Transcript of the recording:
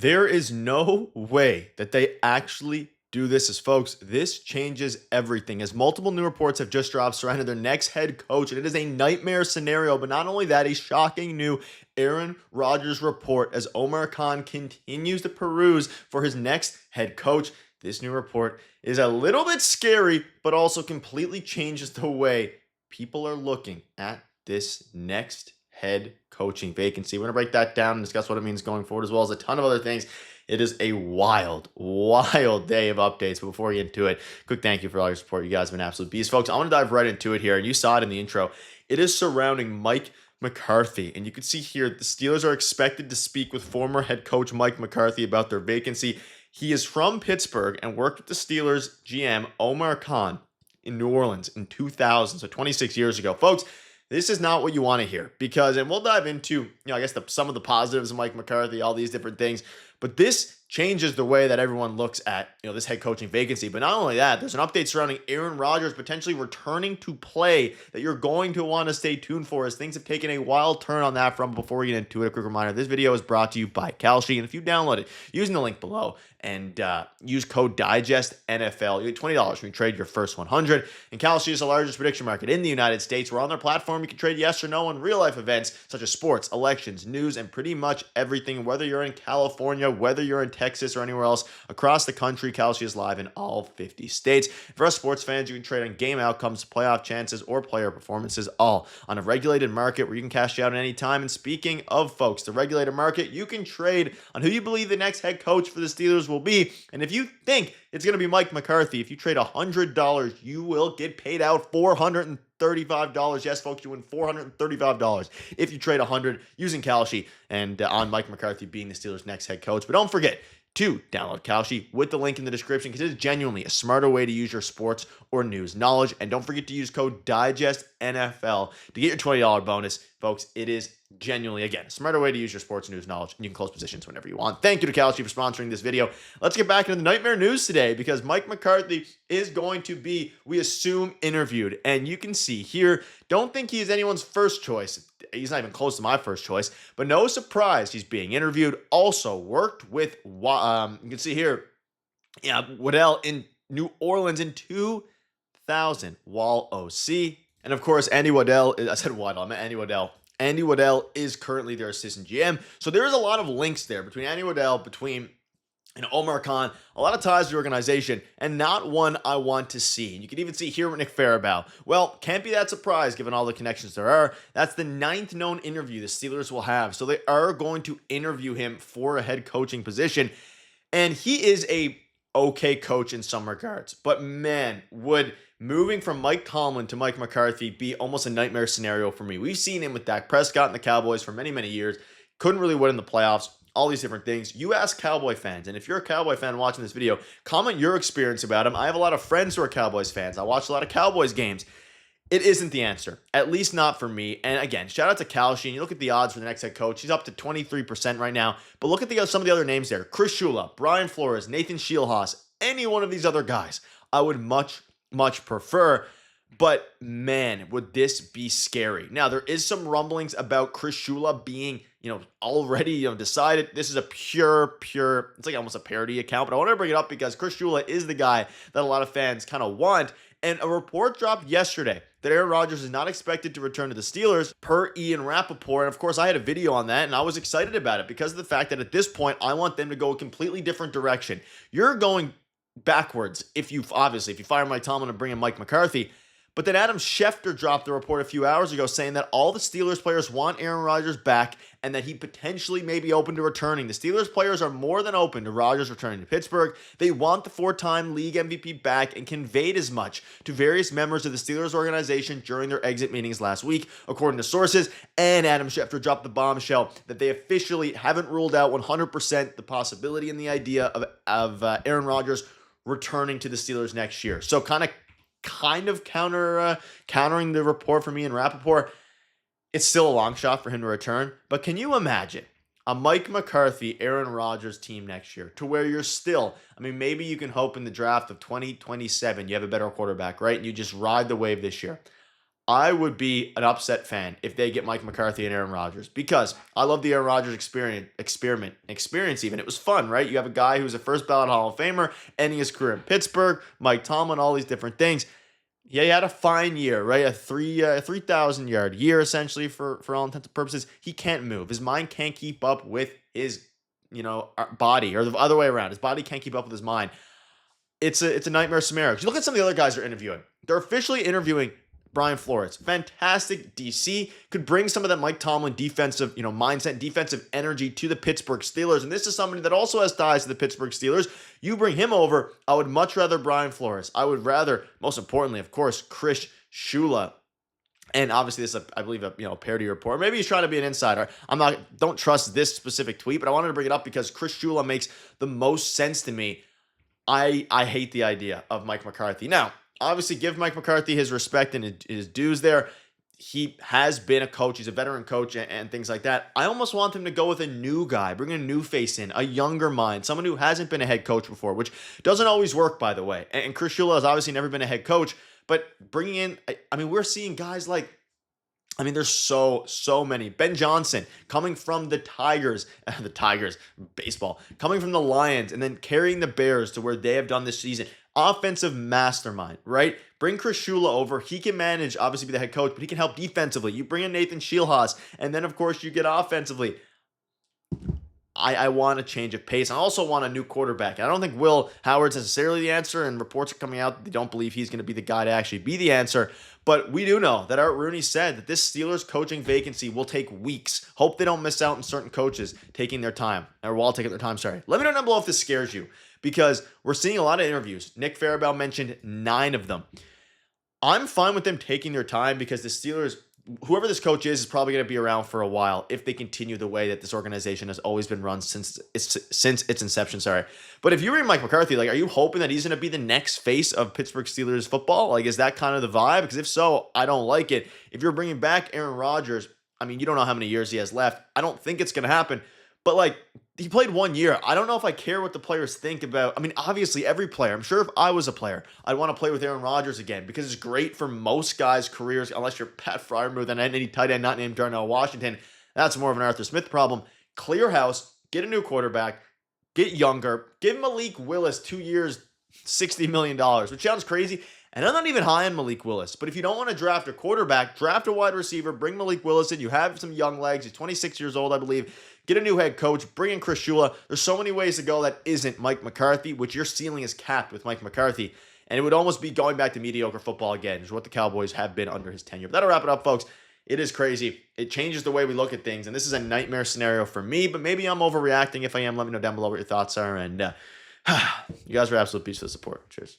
There is no way that they actually do this, as folks, this changes everything. As multiple new reports have just dropped surrounding their next head coach, and it is a nightmare scenario. But not only that, a shocking new Aaron Rodgers report as Omar continues to peruse for his next head coach. This new report is a little bit scary, but also completely changes the way people are looking at this next head coaching vacancy. We're going to break that down and discuss what it means going forward, as well as a ton of other things. It is a wild, wild day of updates. But before we get into it, quick thank you for all your support. You guys have been absolute beasts, folks. I want to dive right into it here. And you saw it in the intro. It is surrounding Mike McCarthy. And you can see here the Steelers are expected to speak with former head coach Mike McCarthy about their vacancy. He is from Pittsburgh and worked with the Steelers GM Omar in New Orleans in 2000, so 26 years ago. Folks, this is not what you want to hear because, and we'll dive into, I guess some of the positives of Mike McCarthy, all these different things, but this changes the way that everyone looks at, this head coaching vacancy. But not only that, there's an update surrounding Aaron Rodgers potentially returning to play that you're going to want to stay tuned for, as things have taken a wild turn on that front. Before we get into it, a quick reminder, this video is brought to you by Kalshi. And if you download it using the link below and use code DIGESTNFL, you get $20 when you trade your first 100. And Kalshi is the largest prediction market in the United States. We're on their platform. You can trade yes or no on real-life events such as sports, elections, news, and pretty much everything. Whether you're in California, whether you're in Texas, or anywhere else across the country, Kalshi is live in all 50 states. For us sports fans, you can trade on game outcomes, playoff chances, or player performances, all on a regulated market where you can cash out at any time. And speaking of, folks, the regulated market, you can trade on who you believe the next head coach for the Steelers will be. And if you think it's going to be Mike McCarthy, if you trade $100, you will get paid out $435. Yes, folks, you win $435 if you trade 100 using Kalshi and on Mike McCarthy being the Steelers' next head coach. But don't forget to download Kalshi with the link in the description, because it is genuinely a smarter way to use your sports or news knowledge. And don't forget to use code DIGESTNFL to get your $20 bonus. Folks, it is genuinely, again, a smarter way to use your sports news knowledge, and you can close positions whenever you want. Thank you to Kalshi for sponsoring this video. Let's get back into the nightmare news today, because Mike McCarthy is going to be, we assume, interviewed. And you can see here, don't think he's anyone's first choice. He's not even close to my first choice, but no surprise, he's being interviewed. Also worked with, you can see here, Waddell in New Orleans in 2000, Wall OC. And of course, Andy Waddell is currently their assistant GM. So there is a lot of links there between Andy Waddell, and Omar Khan, a lot of ties to the organization, and not one I want to see. And you can even see here with Nick Farabaugh. Well, can't be that surprised given all the connections there are. That's the 9th known interview the Steelers will have. So they are going to interview him for a head coaching position. And he is a okay coach in some regards. But man, would moving from Mike Tomlin to Mike McCarthy be almost a nightmare scenario for me. We've seen him with Dak Prescott and the Cowboys for many, many years. Couldn't really win in the playoffs. All these different things. You ask Cowboy fans, and if you're a Cowboy fan watching this video, comment your experience about him. I have a lot of friends who are Cowboys fans. I watch a lot of Cowboys games. It isn't the answer, at least not for me. And again, shout out to Kalshi. And you look at the odds for the next head coach. He's up to 23% right now. But look at some of the other names there. Chris Shula, Brian Flores, Nathan Shielhaas, any one of these other guys, I would much, much prefer. But man, would this be scary. Now, there is some rumblings about Chris Shula being, already, decided. This is a pure, it's like almost a parody account, but I want to bring it up because Chris Shula is the guy that a lot of fans kind of want. And a report dropped yesterday that Aaron Rodgers is not expected to return to the Steelers per Ian Rappaport. And of course, I had a video on that and I was excited about it because of the fact that at this point, I want them to go a completely different direction. You're going backwards if you fire Mike Tomlin and bring in Mike McCarthy. But then Adam Schefter dropped the report a few hours ago saying that all the Steelers players want Aaron Rodgers back and that he potentially may be open to returning. The Steelers players are more than open to Rodgers returning to Pittsburgh. They want the 4-time league MVP back and conveyed as much to various members of the Steelers organization during their exit meetings last week, according to sources. And Adam Schefter dropped the bombshell that they officially haven't ruled out 100% the possibility and the idea of Aaron Rodgers returning to the Steelers next year. So kind of countering the report from Ian Rappaport. It's still a long shot for him to return, but can you imagine a Mike McCarthy, Aaron Rodgers team next year to where you're still, maybe you can hope in the draft of 2027 you have a better quarterback, right? And you just ride the wave this year. I would be an upset fan if they get Mike McCarthy and Aaron Rodgers, because I love the Aaron Rodgers experience even. It was fun, right? You have a guy who's a first ballot Hall of Famer, ending his career in Pittsburgh, Mike Tomlin, all these different things. Yeah, he had a fine year, right? A 3,000 yard year, essentially, for all intents and purposes. He can't move. His mind can't keep up with his, body, or the other way around. His body can't keep up with his mind. It's a nightmare scenario. You look at some of the other guys they're interviewing. They're officially interviewing Brian Flores. Fantastic DC. Could bring some of that Mike Tomlin defensive, mindset, defensive energy to the Pittsburgh Steelers. And this is somebody that also has ties to the Pittsburgh Steelers. You bring him over. I would much rather Brian Flores. I would rather, most importantly, of course, Chris Shula. And obviously this is, I believe, a parody report. Maybe he's trying to be an insider. Don't trust this specific tweet, but I wanted to bring it up because Chris Shula makes the most sense to me. I hate the idea of Mike McCarthy. Now, obviously, give Mike McCarthy his respect and his dues there. He has been a coach. He's a veteran coach and things like that. I almost want him to go with a new guy, bring a new face in, a younger mind, someone who hasn't been a head coach before, which doesn't always work, by the way. And Chris Shula has obviously never been a head coach, but bringing in, we're seeing guys like, there's so many. Ben Johnson coming from the Tigers, baseball, coming from the Lions, and then carrying the Bears to where they have done this season. Offensive mastermind, right? Bring Chris Shula over. He can manage, obviously be the head coach, but he can help defensively. You bring in Nathan Shielhaas, and then, of course, you get offensively. I want a change of pace. I also want a new quarterback. I don't think Will Howard's necessarily the answer, and reports are coming out that they don't believe he's going to be the guy to actually be the answer. But we do know that Art Rooney said that this Steelers coaching vacancy will take weeks. Hope they don't miss out on certain coaches taking their time, or while taking their time, sorry. Let me know down below if this scares you, because we're seeing a lot of interviews. Nick Farabaugh mentioned 9 of them. I'm fine with them taking their time because the Steelers, whoever this coach is probably going to be around for a while if they continue the way that this organization has always been run since its inception. Sorry. But if you were Mike McCarthy, are you hoping that he's going to be the next face of Pittsburgh Steelers football? Is that kind of the vibe? Because if so, I don't like it. If you're bringing back Aaron Rodgers, you don't know how many years he has left. I don't think it's going to happen. But he played 1 year. I don't know if I care what the players think about. Obviously every player, I'm sure if I was a player, I'd want to play with Aaron Rodgers again because it's great for most guys' careers, unless you're Pat Fryermuth and any tight end not named Darnell Washington. That's more of an Arthur Smith problem. Clear house, get a new quarterback, get younger, give Malik Willis 2 years, $60 million, which sounds crazy. And I'm not even high on Malik Willis. But if you don't want to draft a quarterback, draft a wide receiver, bring Malik Willis in. You have some young legs. He's 26 years old, I believe. Get a new head coach. Bring in Chris Shula. There's so many ways to go that isn't Mike McCarthy, which your ceiling is capped with Mike McCarthy. And it would almost be going back to mediocre football again, which is what the Cowboys have been under his tenure. But that'll wrap it up, folks. It is crazy. It changes the way we look at things. And this is a nightmare scenario for me, but maybe I'm overreacting. If I am, let me know down below what your thoughts are. And you guys are absolute beasts for the support. Cheers.